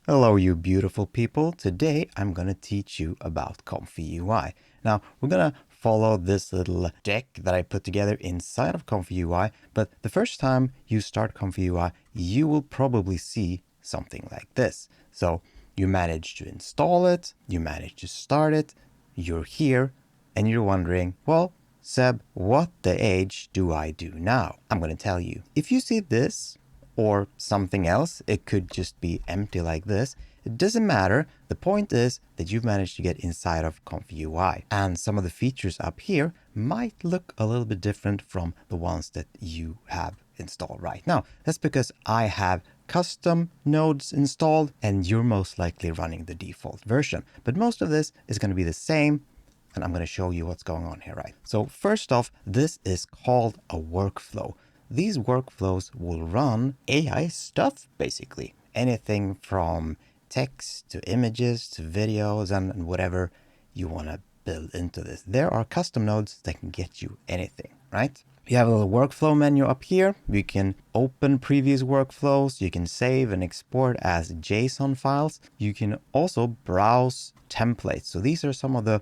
Hello, you beautiful people. Today, I'm going to teach you about ComfyUI. Now, we're going to follow this little deck that I put together inside of ComfyUI, but the first time you start ComfyUI, you will probably see something like this. So you manage to install it, you manage to start it, you're here, and you're wondering, well, Seb, what the age do I do now? I'm going to tell you. If you see this, or something else, it could just be empty like this. It doesn't matter. The point is that you've managed to get inside of ComfyUI. And some of the features up here might look a little bit different from the ones that you have installed right now. That's because I have custom nodes installed and you're most likely running the default version. But most of this is going to be the same. And I'm going to show you what's going on here, right? So first off, this is called a workflow. These workflows will run AI stuff, basically. Anything from text to images to videos and whatever you want to build into this. There are custom nodes that can get you anything, right? You have a little workflow menu up here. You can open previous workflows. You can save and export as JSON files. You can also browse templates. So these are some of the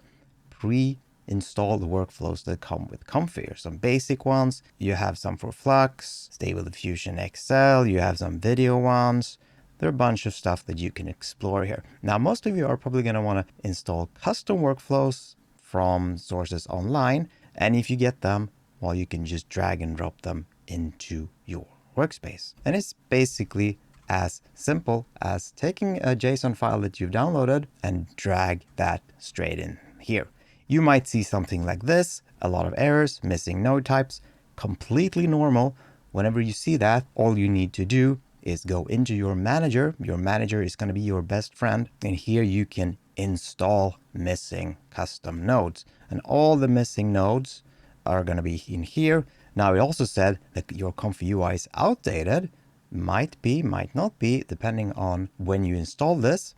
pre-installed workflows that come with Comfy. Some basic ones. You have some for Flux, Stable Diffusion XL. You have some video ones. There are a bunch of stuff that you can explore here. Now, most of you are probably going to want to install custom workflows from sources online. And if you get them, well, you can just drag and drop them into your workspace. And it's basically as simple as taking a JSON file that you've downloaded and drag that straight in here. You might see something like this, a lot of errors, missing node types, completely normal. Whenever you see that, all you need to do is go into your manager. Your manager is going to be your best friend. And here you can install missing custom nodes. And all the missing nodes are going to be in here. Now, it also said that your ComfyUI is outdated. Might be, might not be, depending on when you install this.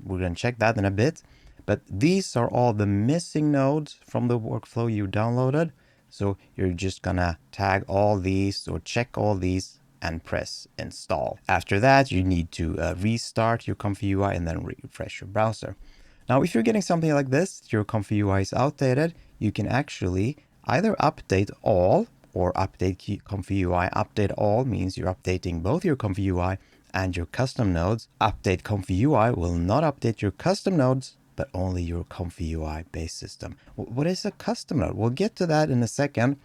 We're going to check that in a bit. But these are all the missing nodes from the workflow you downloaded. So you're just gonna tag all these or check all these and press install. After that, you need to restart your ComfyUI and then refresh your browser. Now, if you're getting something like this, your ComfyUI is outdated, you can actually either update all or update ComfyUI. Update all means you're updating both your ComfyUI and your custom nodes. Update ComfyUI will not update your custom nodes, but only your ComfyUI base system. What is a custom node? We'll get to that in a second.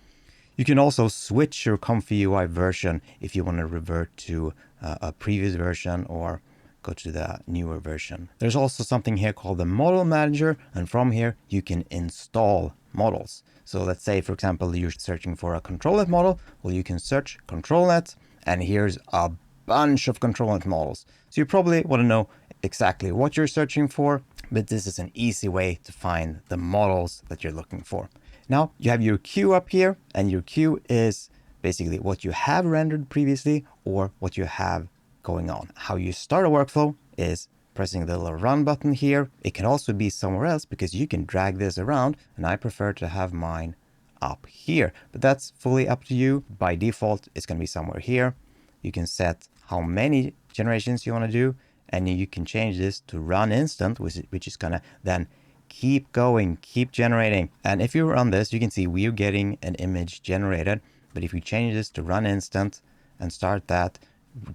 You can also switch your ComfyUI version if you want to revert to a previous version or go to the newer version. There's also something here called the model manager, and from here you can install models. So let's say, for example, you're searching for a ControlNet model. Well, you can search ControlNet, and here's a bunch of ControlNet models. So you probably want to know exactly what you're searching for, but this is an easy way to find the models that you're looking for. Now you have your queue up here, and your queue is basically what you have rendered previously or what you have going on. How you start a workflow is pressing the little run button here. It can also be somewhere else because you can drag this around, and I prefer to have mine up here, but that's fully up to you. By default, it's going to be somewhere here. You can set how many generations you want to do, and you can change this to run instant, which is gonna then keep going, keep generating. And if you run this, you can see we're getting an image generated. But if you change this to run instant and start that,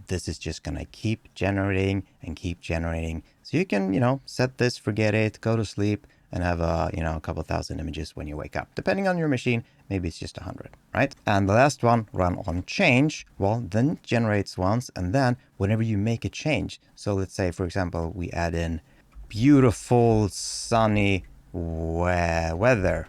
this is just gonna keep generating and keep generating. So you can, set this, forget it, go to sleep, and have a couple thousand images when you wake up. Depending on your machine, maybe it's just 100, right? And the last one, run on change, well, then generates once, and then whenever you make a change. So let's say, for example, we add in beautiful sunny weather.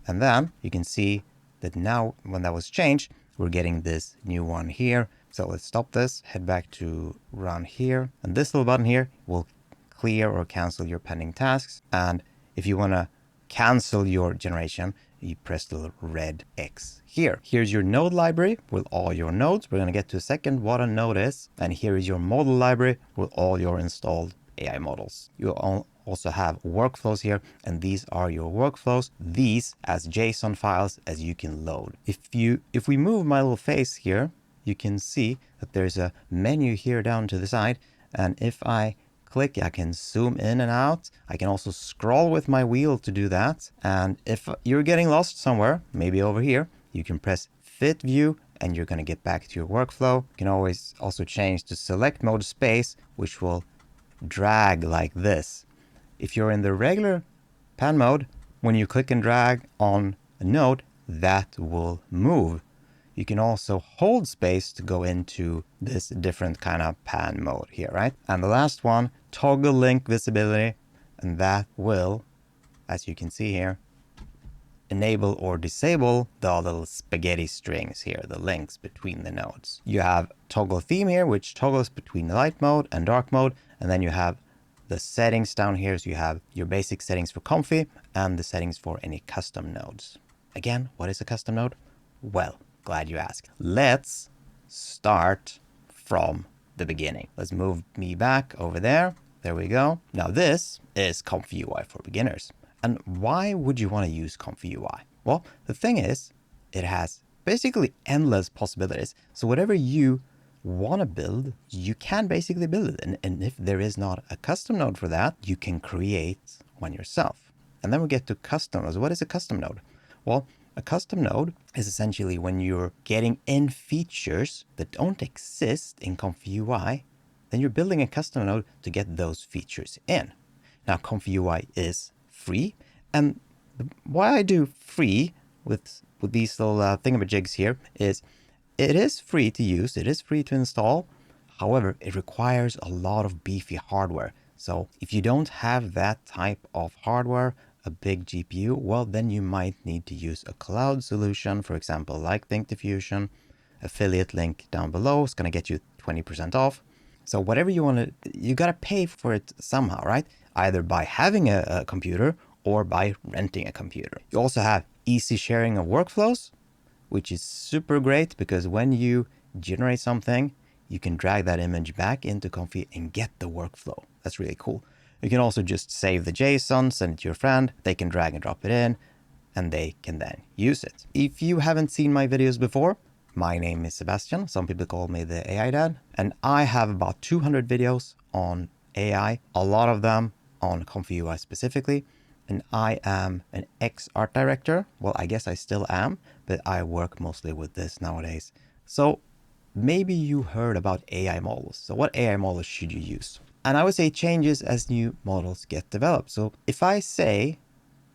And then you can see that now when that was changed, we're getting this new one here. So let's stop this, head back to run here. And this little button here will clear or cancel your pending tasks. And if you want to cancel your generation, you press the red X here. Here's your node library with all your nodes. We're going to get to a second what a node is. And here is your model library with all your installed AI models. You also have workflows here, and these are your workflows. These as JSON files as you can load. If we move my little face here, you can see that there's a menu here down to the side, And if I click, I can zoom in and out. I can also scroll with my wheel to do that. And if you're getting lost somewhere, maybe over here, you can press Fit View and you're going to get back to your workflow. You can always also change to Select Mode Space, which will drag like this. If you're in the regular pan mode, when you click and drag on a node, that will move. You can also hold space to go into this different kind of pan mode here, right? And the last one, toggle link visibility, and that will, as you can see here, enable or disable the little spaghetti strings here, the links between the nodes. You have toggle theme here, which toggles between light mode and dark mode, and then you have the settings down here. So you have your basic settings for Comfy and the settings for any custom nodes. Again, what is a custom node? Well, glad you asked. Let's start from the beginning. Let's move me back over there. There we go. Now this is ComfyUI for beginners. And why would you want to use ComfyUI? Well, the thing is, it has basically endless possibilities. So whatever you want to build, you can basically build it. And if there is not a custom node for that, you can create one yourself. And then we get to custom nodes. What is a custom node? Well, a custom node is essentially when you're getting in features that don't exist in ComfyUI, then you're building a custom node to get those features in. Now, ComfyUI is free, and why I do free with these little thingamajigs here is it is free to use, it is free to install. However, it requires a lot of beefy hardware. So if you don't have that type of hardware, a big GPU, well, then you might need to use a cloud solution, for example, like Think Diffusion. Affiliate link down below is going to get you 20% off. So whatever you want to, you got to pay for it somehow, right? Either by having a computer or by renting a computer. You also have easy sharing of workflows, which is super great because when you generate something, you can drag that image back into Comfy and get the workflow. That's really cool. You can also just save the JSON, send it to your friend. They can drag and drop it in and they can then use it. If you haven't seen my videos before, my name is Sebastian. Some people call me the AI dad, and I have about 200 videos on AI, a lot of them on ComfyUI specifically. And I am an ex-art director. Well, I guess I still am, but I work mostly with this nowadays. So maybe you heard about AI models. So what AI models should you use? And I would say it changes as new models get developed. So if I say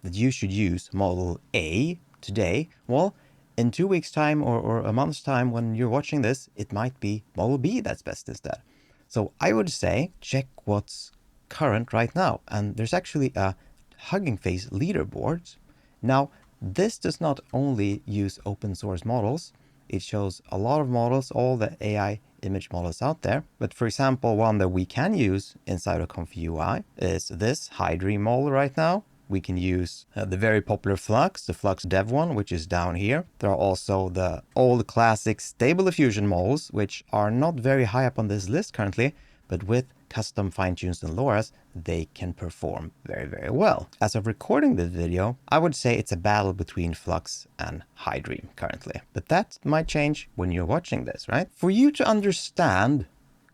that you should use model A today, well, in 2 weeks time or a month's time when you're watching this, it might be model B that's best instead. So I would say check what's current right now. And there's actually a Hugging Face leaderboard. Now, this does not only use open source models. It shows a lot of models, all the AI image models out there. But for example, one that we can use inside of ComfyUI is this Hydream model right now. We can use the very popular Flux, the Flux Dev one, which is down here. There are also the old classic Stable Diffusion models, which are not very high up on this list currently, but with custom fine-tunes and LoRa's, they can perform very, very well. As of recording this video, I would say it's a battle between Flux and Hydream currently. But that might change when you're watching this, right? For you to understand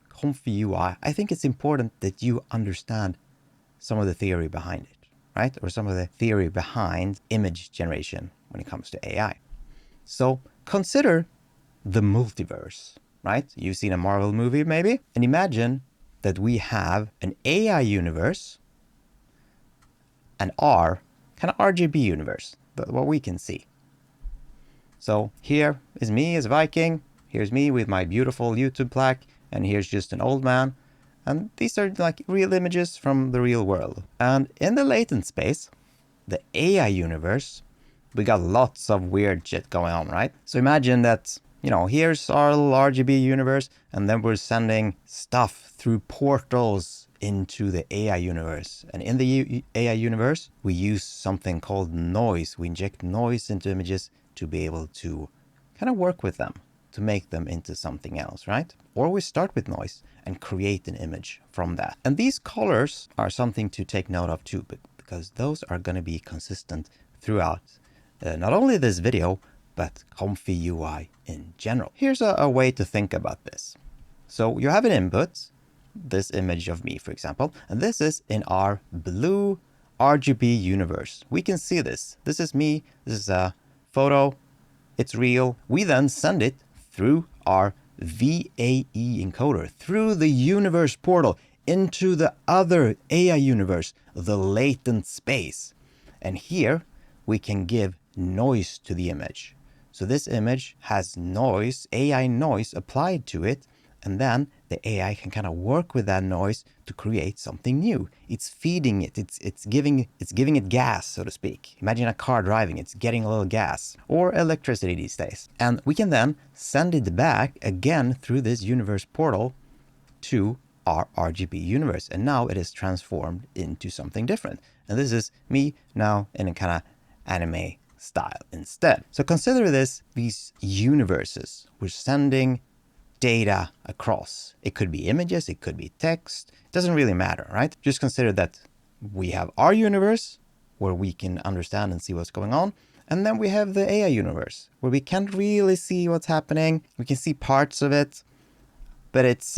ComfyUI, I think it's important that you understand some of the theory behind it, right? Or some of the theory behind image generation when it comes to AI. So consider the multiverse, right? You've seen a Marvel movie maybe, and imagine that we have an AI universe, an R, kind of RGB universe, what we can see. So here is me as a Viking, here's me with my beautiful YouTube plaque, and here's just an old man. And these are like real images from the real world. And in the latent space, the AI universe, we got lots of weird shit going on, right? So imagine that, you know, here's our little RGB universe, and then we're sending stuff through portals into the AI universe. And in the AI universe, we use something called noise. We inject noise into images to be able to kind of work with them, to make them into something else, right? Or we start with noise and create an image from that. And these colors are something to take note of too, because those are going to be consistent throughout not only this video, but ComfyUI in general. Here's a way to think about this. So you have an input, this image of me, for example, and this is in our blue RGB universe. We can see this. This is me. This is a photo. It's real. We then send it through our VAE encoder, through the universe portal, into the other AI universe, the latent space. And here we can give noise to the image. So this image has noise, AI noise applied to it, and then the AI can kind of work with that noise to create something new. It's feeding it, it's giving it gas, so to speak. Imagine a car driving, it's getting a little gas, or electricity these days. And we can then send it back again through this universe portal to our RGB universe. And now it is transformed into something different. And this is me now in a kind of anime style instead. So consider these universes. We're sending data across. It could be images, it could be text. It doesn't really matter, right? Just consider that we have our universe where we can understand and see what's going on. And then we have the AI universe where we can't really see what's happening. We can see parts of it, but it's,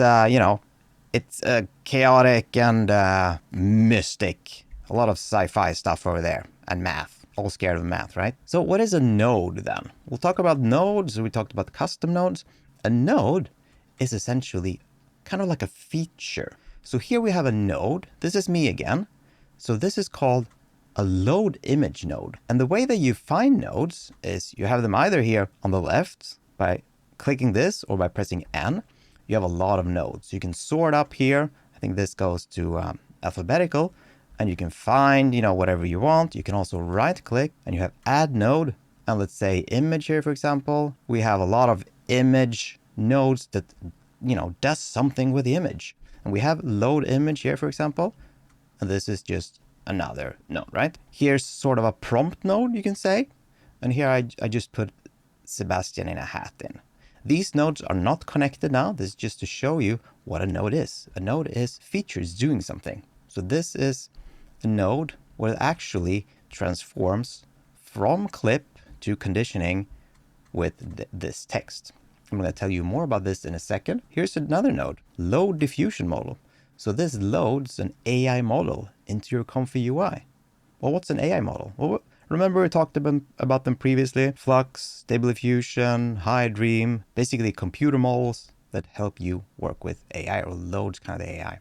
it's chaotic and mystic. A lot of sci-fi stuff over there and math. All scared of math, right? So what is a node then? We'll talk about nodes. We talked about custom nodes. A node is essentially kind of like a feature. So here we have a node. This is me again. So this is called a load image node. And the way that you find nodes is you have them either here on the left by clicking this or by pressing N. You have a lot of nodes. You can sort up here. I think this goes to alphabetical. And you can find, whatever you want. You can also right click and you have add node. And let's say image here, for example. We have a lot of image nodes that, does something with the image. And we have load image here, for example. And this is just another node, right? Here's sort of a prompt node, you can say. And here I just put Sebastian in a hat in. These nodes are not connected now. This is just to show you what a node is. A node is features doing something. So this is a node where it actually transforms from clip to conditioning with this text. I'm going to tell you more about this in a second. Here's another node, load diffusion model. So this loads an AI model into your ComfyUI. Well, what's an AI model? Well, remember we talked about them previously? Flux, Stable Diffusion, High Dream, basically computer models that help you work with AI or loads kind of the AI.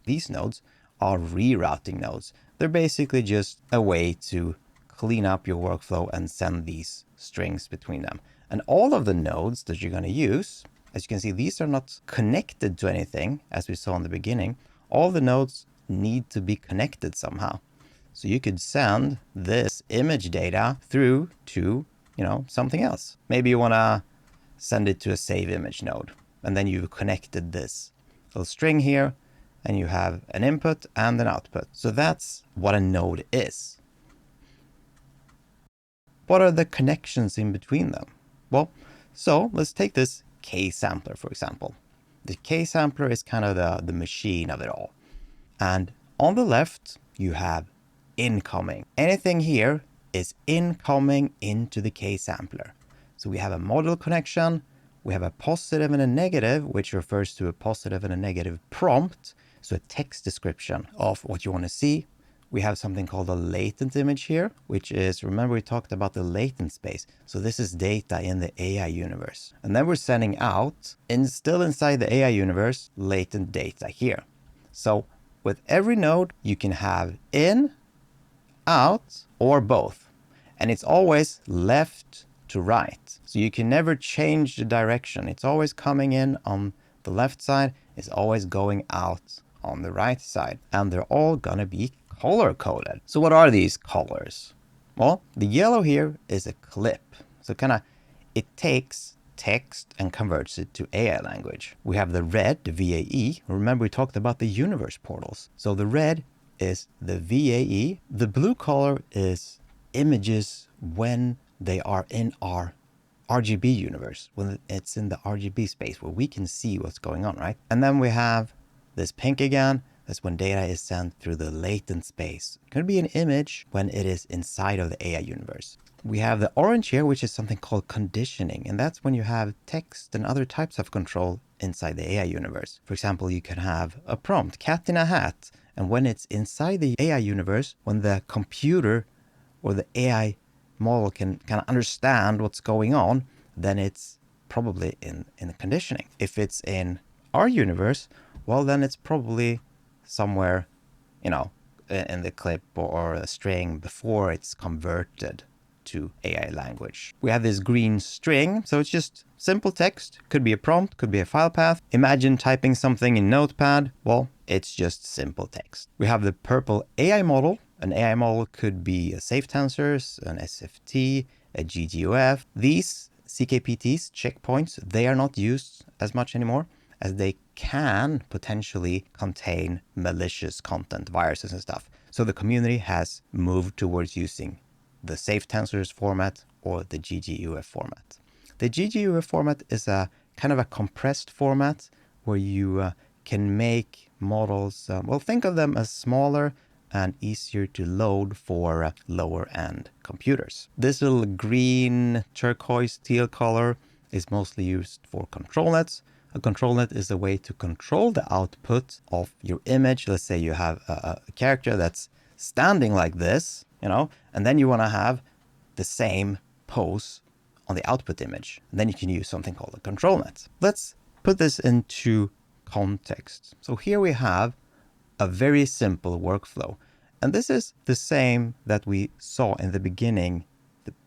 These nodes are rerouting nodes. They're basically just a way to clean up your workflow and send these strings between them. And all of the nodes that you're going to use, as you can see, these are not connected to anything, as we saw in the beginning. All the nodes need to be connected somehow. So you could send this image data through to, something else. Maybe you want to send it to a save image node, and then you've connected this little string here, and you have an input and an output. So that's what a node is. What are the connections in between them? Well, so let's take this ksampler, for example. The ksampler is kind of the machine of it all. And on the left, you have incoming. Anything here is incoming into the ksampler. So we have a model connection. We have a positive and a negative, which refers to a positive and a negative prompt. So a text description of what you want to see. We have something called a latent image here, which is, remember we talked about the latent space. So this is data in the AI universe. And then we're sending out, still inside the AI universe, latent data here. So with every node, you can have in, out, or both. And it's always left to right. So you can never change the direction. It's always coming in on the left side. It's always going out on the right side. And they're all gonna be color coded. So what are these colors? Well, the yellow here is a clip. So it takes text and converts it to AI language. We have the red, the VAE. Remember we talked about the universe portals. So the red is the VAE. The blue color is images when they are in our RGB universe, when it's in the RGB space where we can see what's going on, right? And then we have this pink again. That's when data is sent through the latent space. It could be an image when it is inside of the AI universe. We have the orange here, which is something called conditioning. And that's when you have text and other types of control inside the AI universe. For example, you can have a prompt, cat in a hat, and when it's inside the AI universe, when the computer or the AI model can kind of understand what's going on, then it's probably in the conditioning. If it's in our universe, well, then it's probably somewhere, you know, in the clip or a string before it's converted to AI language. We have this green string, so it's just simple text. Could be a prompt, could be a file path. Imagine typing something in Notepad. Well, it's just simple text. We have the purple AI model. An AI model could be a safe tensors, an SFT, a GGOF. These CKPTs, checkpoints, they are not used as much anymore, as they can potentially contain malicious content, viruses and stuff. So the community has moved towards using the safe tensors format or the GGUF format. The GGUF format is a kind of a compressed format where you can make models, well, think of them as smaller and easier to load for lower end computers. This little green turquoise teal color is mostly used for control nets. A control net is a way to control the output of your image. Let's say you have a character that's standing like this, you know, and then you want to have the same pose on the output image. And then you can use something called a control net. Let's put this into context. So here we have a very simple workflow. And this is the same that we saw in the beginning,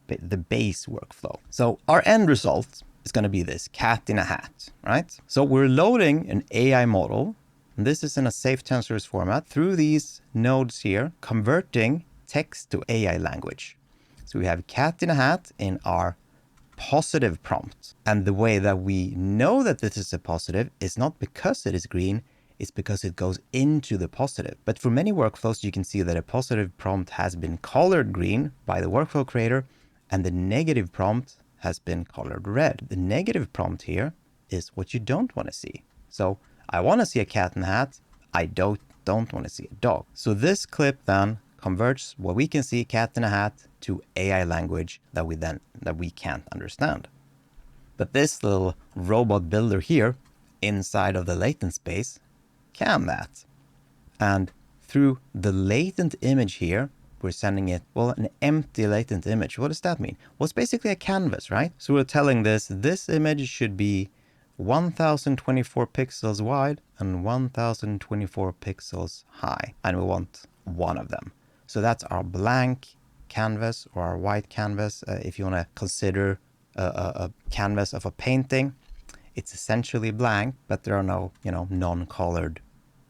the base workflow. So our end result is going to be this cat in a hat, right? So we're loading an AI model, and this is in a safe tensors format through these nodes here, converting text to AI language. So we have cat in a hat in our positive prompt. And the way that we know that this is a positive is not because it is green, it's because it goes into the positive. But for many workflows, you can see that a positive prompt has been colored green by the workflow creator, and the negative prompt has been colored red. The negative prompt here is what you don't want to see. So I want to see a cat in a hat. I don't want to see a dog. So this clip then converts what we can see, cat in a hat, to AI language that we can't understand. But this little robot builder here inside of the latent space can that. And through the latent image here, we're sending it, well, an empty latent image. What does that mean? Well, it's basically a canvas, right? So we're telling this image should be 1024 pixels wide and 1024 pixels high. And we want one of them. So that's our blank canvas or our white canvas. If you want to consider a canvas of a painting, it's essentially blank, but there are no, non-colored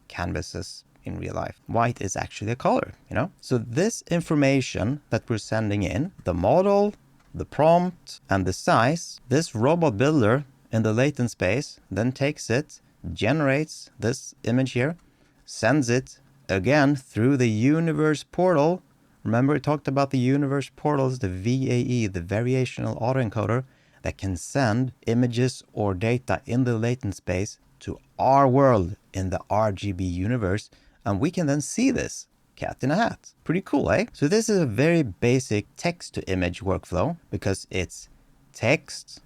canvases in real life. White is actually a color, So this information that we're sending in, the model, the prompt, and the size, this robot builder in the latent space then takes it, generates this image here, sends it again through the universe portal. Remember, we talked about the universe portals, the VAE, the variational autoencoder, that can send images or data in the latent space to our world in the RGB universe. And we can then see this cat in a hat. Pretty cool, eh? So this is a very basic text to image workflow because it's text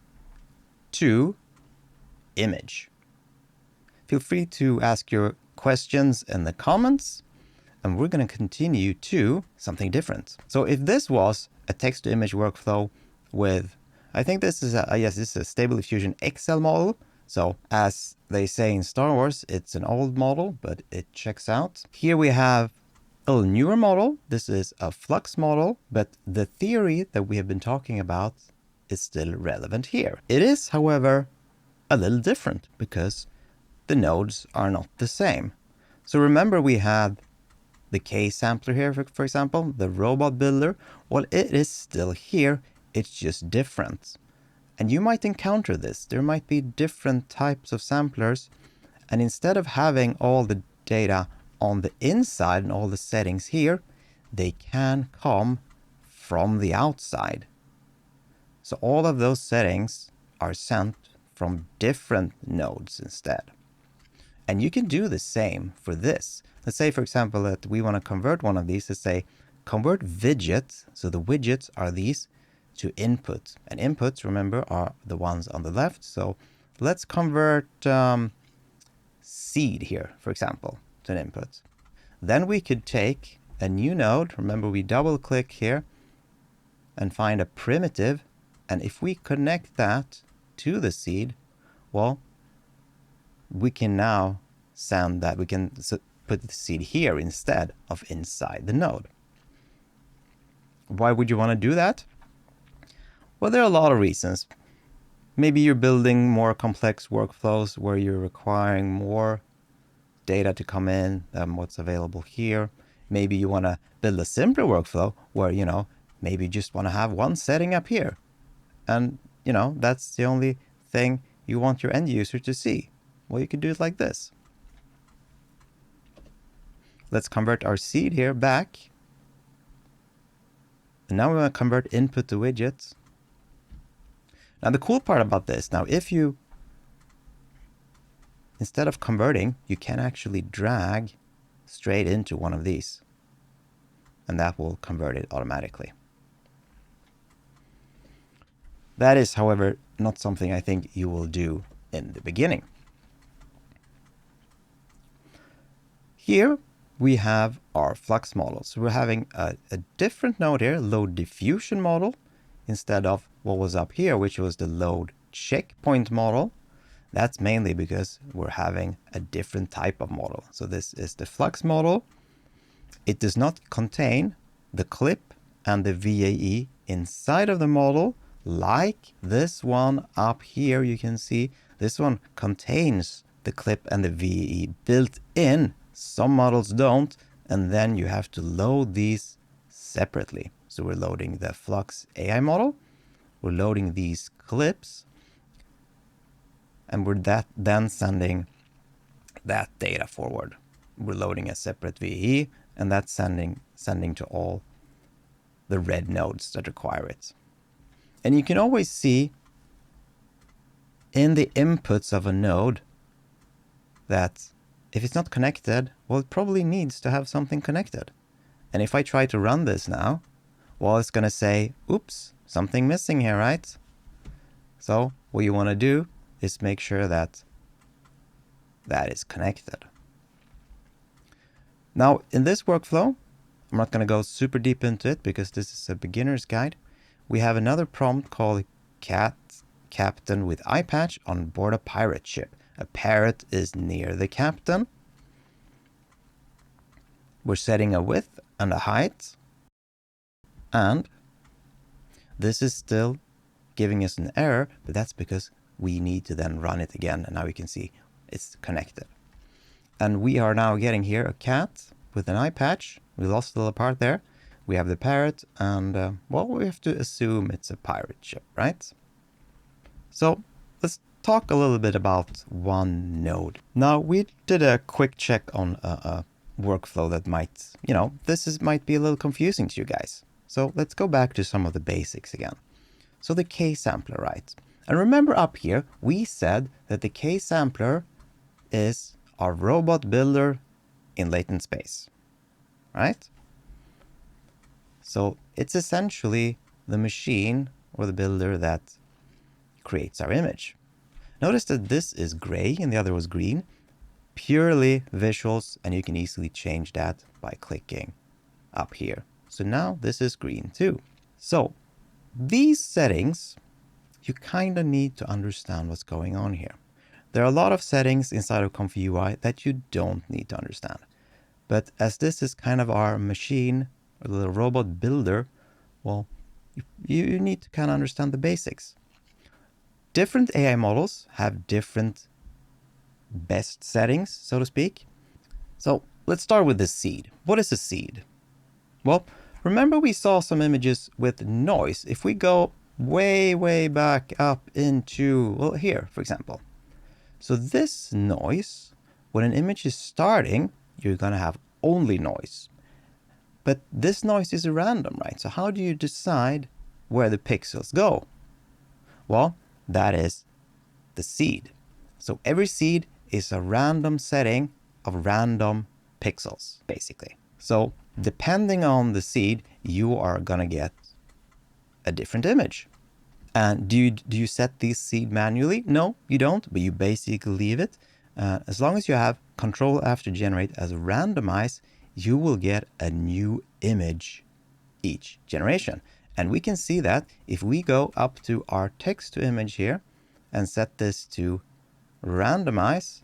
to image. Feel free to ask your questions in the comments, and we're going to continue to something different. So if this was a text to image workflow with, I think this is this is a Stable Diffusion XL model. So as they say in Star Wars, it's an old model, but it checks out. Here we have a newer model. This is a Flux model, but the theory that we have been talking about is still relevant here. It is, however, a little different because the nodes are not the same. So remember we had the ksampler here, for example, the robot builder. Well, it is still here. It's just different. And you might encounter this. There might be different types of samplers. And instead of having all the data on the inside and all the settings here, they can come from the outside. So all of those settings are sent from different nodes instead. And you can do the same for this. Let's say, for example, that we want to convert one of these. Let's say convert widgets. So the widgets are these to input. And inputs, remember, are the ones on the left. So let's convert seed here, for example, to an input. Then we could take a new node. Remember, we double click here and find a primitive. And if we connect that to the seed, well, we can now send that. We can put the seed here instead of inside the node. Why would you want to do that? Well, there are a lot of reasons. Maybe you're building more complex workflows where you're requiring more data to come in than what's available here. Maybe you want to build a simpler workflow where, you know, maybe you just want to have one setting up here. And, you know, that's the only thing you want your end user to see. Well, you could do it like this. Let's convert our seed here back. And now we want to convert input to widgets. Now the cool part about this, now if you, instead of converting, you can actually drag straight into one of these. And that will convert it automatically. That is, however, not something I think you will do in the beginning. Here we have our flux model. So we're having a different node here, load diffusion model, instead of what was up here, which was the load checkpoint model. That's mainly because we're having a different type of model. So this is the flux model. It does not contain the clip and the VAE inside of the model, like this one up here. You can see this one contains the clip and the VAE built in. Some models don't, and then you have to load these separately. So we're loading the Flux AI model, we're loading these clips, and we're then sending that data forward. We're loading a separate VE, and that's sending to all the red nodes that require it. And you can always see in the inputs of a node that if it's not connected, well, it probably needs to have something connected. And if I try to run this now, well, it's going to say, oops, something missing here, right? So what you want to do is make sure that that is connected. Now, in this workflow, I'm not going to go super deep into it because this is a beginner's guide. We have another prompt called cat captain with eye patch on board a pirate ship. A parrot is near the captain. We're setting a width and a height. And this is still giving us an error, but that's because we need to then run it again. And now we can see it's connected. And we are now getting here a cat with an eye patch. We lost a little part there. We have the parrot and, well, we have to assume it's a pirate ship, right? So let's talk a little bit about one node. Now we did a quick check on a workflow that might, you know, might be a little confusing to you guys. So let's go back to some of the basics again. So the ksampler, right? And remember up here, we said that the ksampler is our robot builder in latent space, right? So it's essentially the machine or the builder that creates our image. Notice that this is gray and the other was green, purely visuals, and you can easily change that by clicking up here. So now this is green too. So these settings, you kind of need to understand what's going on here. There are a lot of settings inside of ComfyUI that you don't need to understand. But as this is kind of our machine, or the little robot builder, well, you need to kind of understand the basics. Different AI models have different best settings, so to speak. So let's start with the seed. What is a seed? Well, remember we saw some images with noise. If we go way back up into, well, here, for example. So this noise, when an image is starting, you're going to have only noise. But this noise is random, right? So how do you decide where the pixels go? Well, that is the seed. So every seed is a random setting of random pixels, basically. So depending on the seed, you are going to get a different image. And do you set this seed manually? No, you don't, but you basically leave it. As long as you have control after generate as randomize, you will get a new image each generation. And we can see that if we go up to our text to image here and set this to randomize,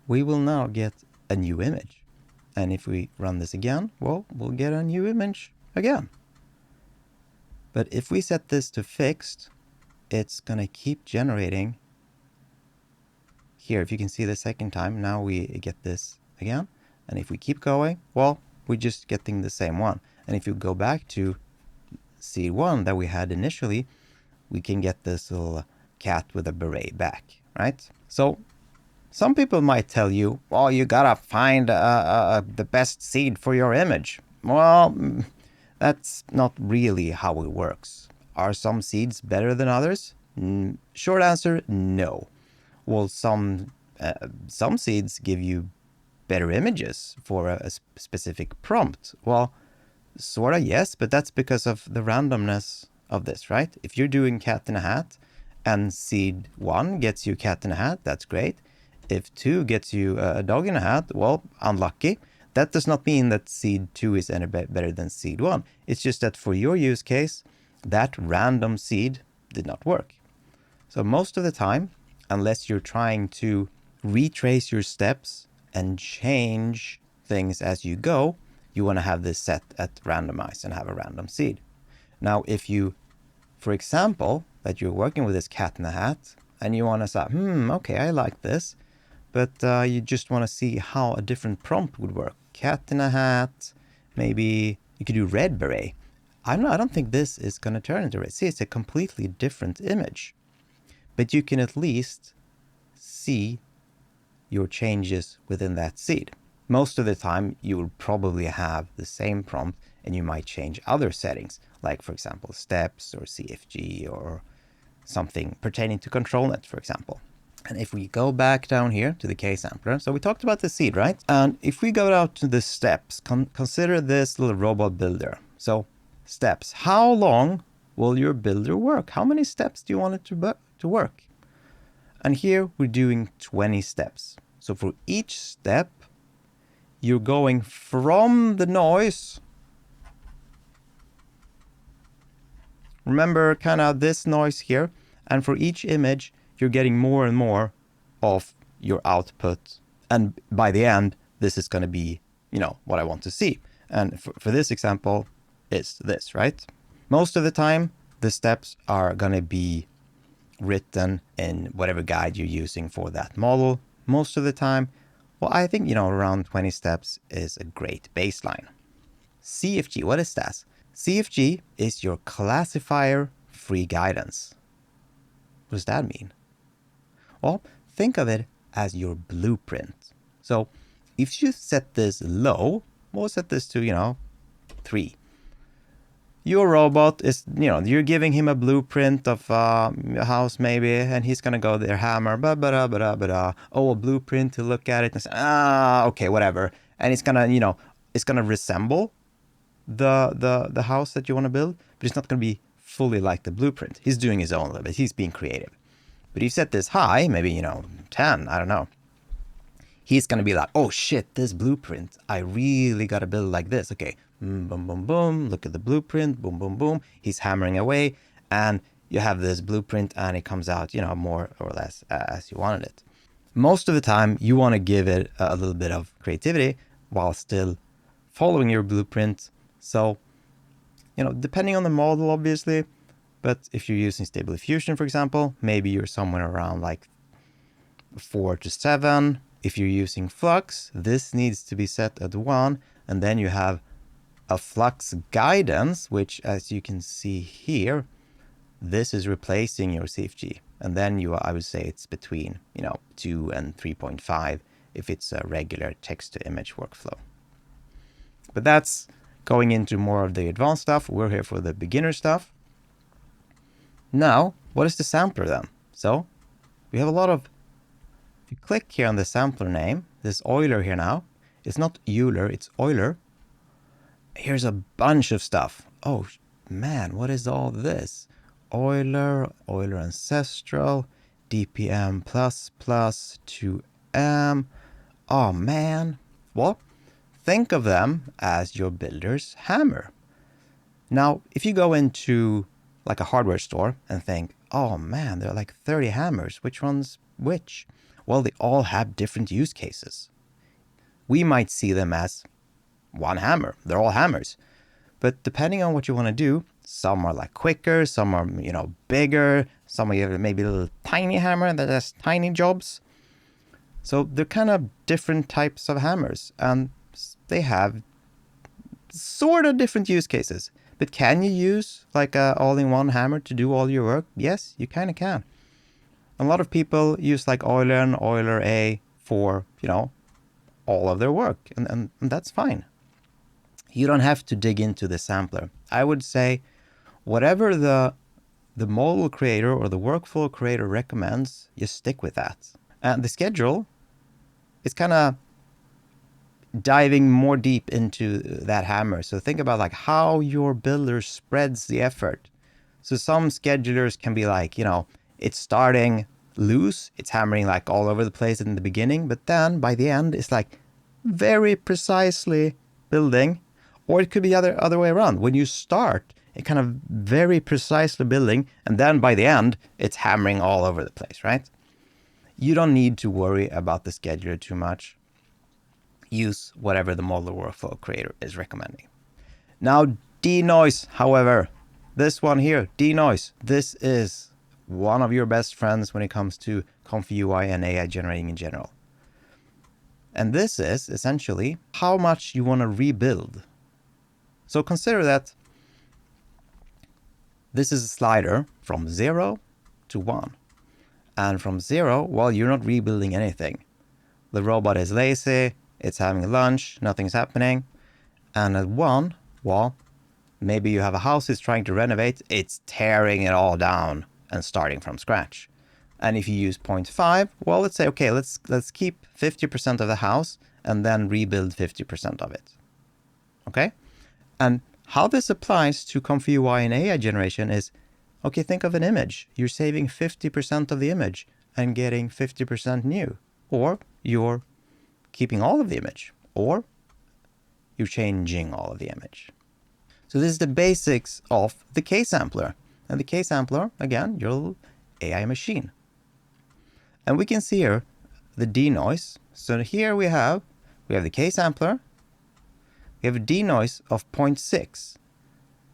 we will now get a new image. And if we run this again, well, we'll get a new image again. But if we set this to fixed, it's going to keep generating. Here, if you can see the second time, now we get this again. And if we keep going, well, we're just getting the same one. And if you go back to seed 1 that we had initially, we can get this little cat with a beret back, right? So some people might tell you, well, you gotta find the best seed for your image. Well, that's not really how it works. Are some seeds better than others? Short answer, no. Well, some seeds give you better images for a specific prompt. Well, sort of, yes, but that's because of the randomness of this, right? If you're doing cat in a hat and seed 1 gets you cat in a hat, that's great. If 2 gets you a dog in a hat, well, unlucky. That does not mean that seed 2 is any better than seed 1. It's just that for your use case, that random seed did not work. So most of the time, unless you're trying to retrace your steps and change things as you go, you want to have this set at randomize and have a random seed. Now, if you, for example, that you're working with this cat in a hat and you want to say, okay, I like this, but you just want to see how a different prompt would work. Cat in a hat, maybe you could do red beret. I don't think this is going to turn into red. See, it's a completely different image. But you can at least see your changes within that seed. Most of the time, you will probably have the same prompt and you might change other settings, like, for example, steps or CFG or something pertaining to ControlNet, for example. And if we go back down here to the ksampler, so we talked about the seed, right? And if we go out to the steps, consider this little robot builder. So steps, how long will your builder work? How many steps do you want it to work? And here we're doing 20 steps. So for each step, you're going from the noise. Remember kind of this noise here. And for each image, you're getting more and more of your output. And by the end, this is going to be, what I want to see. And for this example, it's this, right? Most of the time, the steps are going to be written in whatever guide you're using for that model. Most of the time, well, I think, around 20 steps is a great baseline. CFG, what is that? CFG is your classifier free guidance. What does that mean? Well, think of it as your blueprint. So if you set this low, we'll set this to, 3. Your robot is, you're giving him a blueprint of a house maybe, and he's going to go there, hammer, oh, a blueprint to look at it and say, okay, whatever. And it's going to, it's going to resemble the house that you want to build, but it's not going to be fully like the blueprint. He's doing his own little bit. He's being creative. But if you set this high, maybe, 10, I don't know. He's going to be like, oh shit, this blueprint, I really got to build like this. Okay, boom, boom, boom, look at the blueprint, boom, boom, boom. He's hammering away and you have this blueprint and it comes out, more or less as you wanted it. Most of the time, you want to give it a little bit of creativity while still following your blueprint. So, depending on the model, obviously, but if you're using Stable Diffusion, for example, maybe you're somewhere around like 4 to 7. If you're using Flux, this needs to be set at 1, and then you have a Flux guidance, which, as you can see here, this is replacing your CFG. And then I would say it's between, 2 and 3.5 if it's a regular text-to-image workflow. But that's going into more of the advanced stuff. We're here for the beginner stuff. Now, what is the sampler then? So we have a lot of, if you click here on the sampler name, this Euler here now, it's not Euler, it's Euler. Here's a bunch of stuff. Oh man, what is all this? Euler, Euler Ancestral, DPM++, 2M. Oh man. Well, think of them as your builder's hammer. Now, if you go into like a hardware store and think, oh man, there are like 30 hammers, which one's which? Well, they all have different use cases. We might see them as one hammer. They're all hammers. But depending on what you want to do, some are like quicker, some are, bigger, some are maybe a little tiny hammer that has tiny jobs. So they're kind of different types of hammers, and they have sort of different use cases. But can you use like a all-in-one hammer to do all your work? Yes, you kind of can. A lot of people use like Euler and Euler A for, all of their work, and that's fine. You don't have to dig into the sampler. I would say whatever the model creator or the workflow creator recommends, you stick with that. And the schedule is kind of diving more deep into that hammer. So think about like how your builder spreads the effort. So some schedulers can be like, it's starting loose, it's hammering like all over the place in the beginning, but then by the end it's like very precisely building. Or it could be the other way around. When you start, it kind of very precisely building, and then by the end, it's hammering all over the place, right? You don't need to worry about the scheduler too much. Use whatever the model workflow creator is recommending. Now, Denoise, however, this one here, Denoise, this is one of your best friends when it comes to ComfyUI and AI generating in general. And this is essentially how much you want to rebuild. So consider that this is a slider from 0 to 1. And from 0, well, you're not rebuilding anything. The robot is lazy, it's having lunch, nothing's happening. And at 1, well, maybe you have a house it's trying to renovate, it's tearing it all down and starting from scratch. And if you use 0.5, well, let's say, okay, let's keep 50% of the house and then rebuild 50% of it. Okay? And how this applies to ComfyUI and AI generation is, okay, think of an image. You're saving 50% of the image and getting 50% new. Or you're keeping all of the image. Or you're changing all of the image. So this is the basics of the ksampler. And the ksampler, again, your little AI machine. And we can see here the denoise. So here we have the ksampler. We have a denoise of 0.6.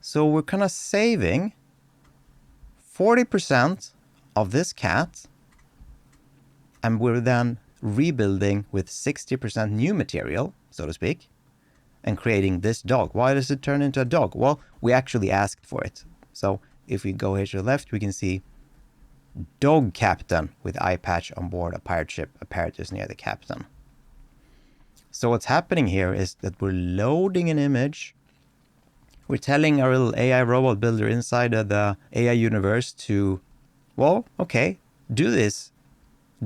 So we're kind of saving 40% of this cat, and we're then rebuilding with 60% new material, so to speak, and creating this dog. Why does it turn into a dog? Well, we actually asked for it. So if we go here to the left, we can see dog captain with eye patch on board a pirate ship. A parrot is near the captain. So what's happening here is that we're loading an image. We're telling our little AI robot builder inside of the AI universe to, well, okay, do this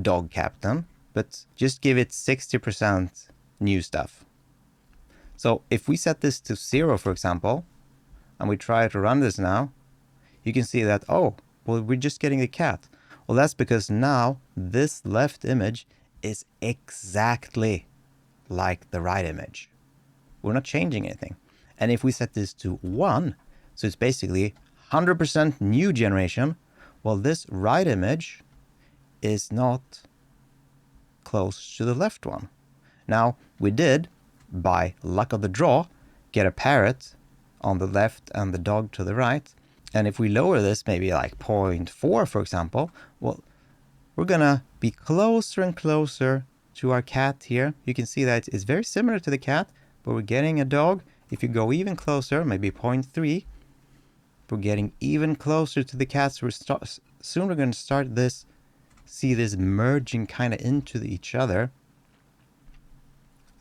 dog captain, but just give it 60% new stuff. So if we set this to 0, for example, and we try to run this now, you can see that, oh, well, we're just getting the cat. Well, that's because now this left image is exactly like the right image. We're not changing anything. And if we set this to 1, so it's basically 100% new generation, well, this right image is not close to the left one. Now, we did, by luck of the draw, get a parrot on the left and the dog to the right. And if we lower this, maybe like 0.4, for example, well, we're gonna be closer and closer to our cat here. You can see that it's very similar to the cat, but we're getting a dog. If you go even closer, maybe 0.3, we're getting even closer to the cat. So soon we're going to start see this merging kind of into each other.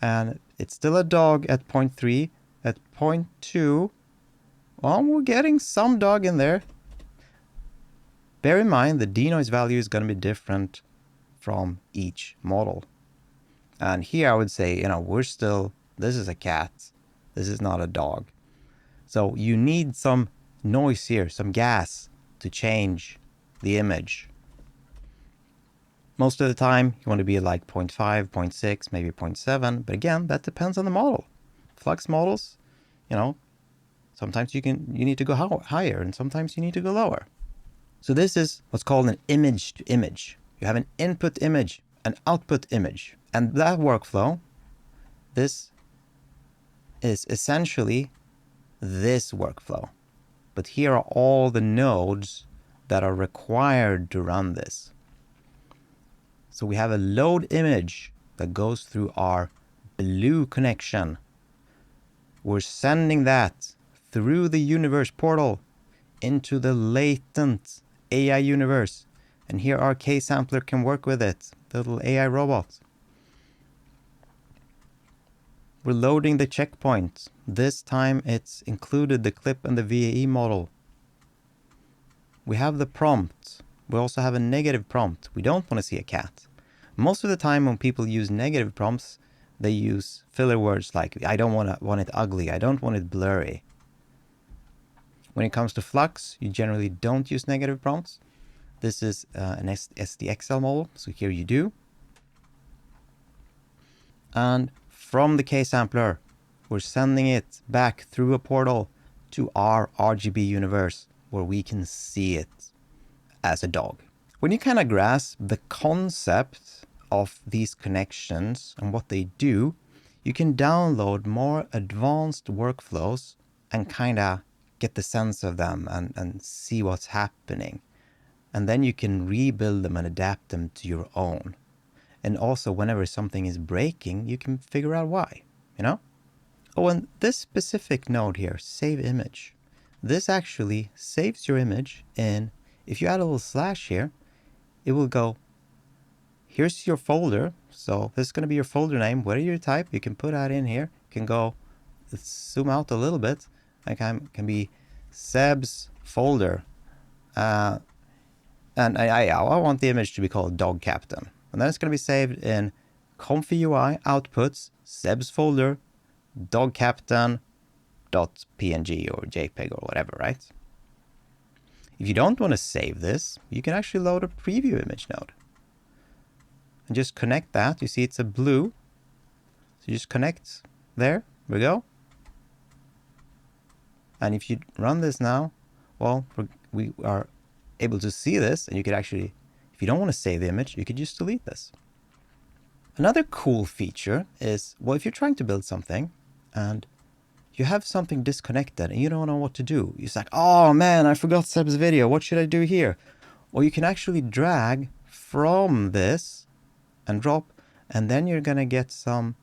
And it's still a dog at 0.3. At 0.2, well, we're getting some dog in there. Bear in mind the denoise value is going to be different from each model. And here I would say, this is a cat. This is not a dog. So you need some noise here, some gas to change the image. Most of the time, you want to be like 0.5, 0.6, maybe 0.7. But again, that depends on the model. Flux models, you know, sometimes you need to go higher and sometimes you need to go lower. So this is what's called an image to image. You have an input image, an output image. And that workflow, this is essentially this workflow. But here are all the nodes that are required to run this. So we have a load image that goes through our blue connection. We're sending that through the universe portal into the latent AI universe. And here our ksampler can work with it, the little AI robot. We're loading the checkpoint. This time it's included the clip and the VAE model. We have the prompt. We also have a negative prompt. We don't want to see a cat. Most of the time when people use negative prompts, they use filler words like, I don't want it ugly. I don't want it blurry. When it comes to Flux, you generally don't use negative prompts. This is an SDXL model, so here you do. And from the ksampler, we're sending it back through a portal to our RGB universe where we can see it as a dog. When you kind of grasp the concept of these connections and what they do, you can download more advanced workflows and kind of get the sense of them and see what's happening. And then you can rebuild them and adapt them to your own. And also, whenever something is breaking, you can figure out why, you know? Oh, and this specific node here, save image. This actually saves your image in, if you add a little slash here, it will go, here's your folder. So this is going to be your folder name. Whatever you type, you can put that in here. You can go, let's zoom out a little bit. Like can be Seb's folder. And I want the image to be called Dog Captain. And then it's going to be saved in ComfyUI outputs, Seb's folder, Dog Captain, .png or JPEG or whatever, right? If you don't want to save this, you can actually load a preview image node. And just connect that. You see it's a blue. So you just connect there. There we go. And if you run this now, well, we are able to see this, and you could actually, if you don't want to save the image, you could just delete this. Another cool feature is, well, if you're trying to build something and you have something disconnected and you don't know what to do, you're like, oh man, I forgot Seb's video. What should I do here? Well, you can actually drag from this and drop, and then you're going to get some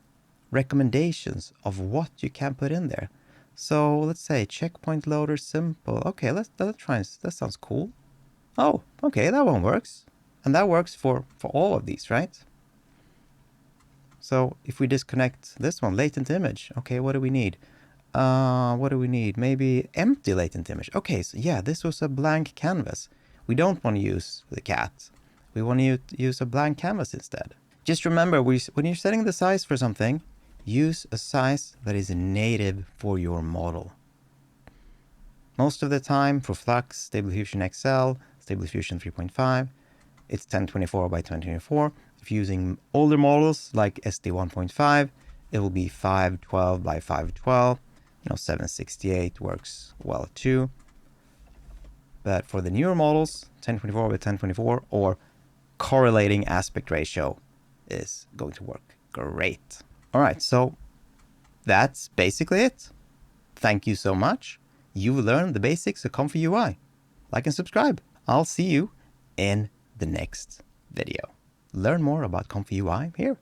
recommendations of what you can put in there. So let's say checkpoint loader simple. Okay, let's try. That sounds cool. Oh, okay, that one works. And that works for all of these, right? So if we disconnect this one, latent image. Okay, what do we need? What do we need? Maybe empty latent image. Okay, so yeah, this was a blank canvas. We don't want to use the cat. We want to use a blank canvas instead. Just remember, when you're setting the size for something, use a size that is native for your model. Most of the time for Flux, Stable Diffusion XL, Stable Diffusion 3.5, it's 1024 by 1024. If you're using older models like SD 1.5, it will be 512 by 512. 768 works well too. But for the newer models, 1024 by 1024 or correlating aspect ratio is going to work great. All right, so that's basically it. Thank you so much. You've learned the basics of ComfyUI. Like and subscribe. I'll see you in the next video. Learn more about ComfyUI here.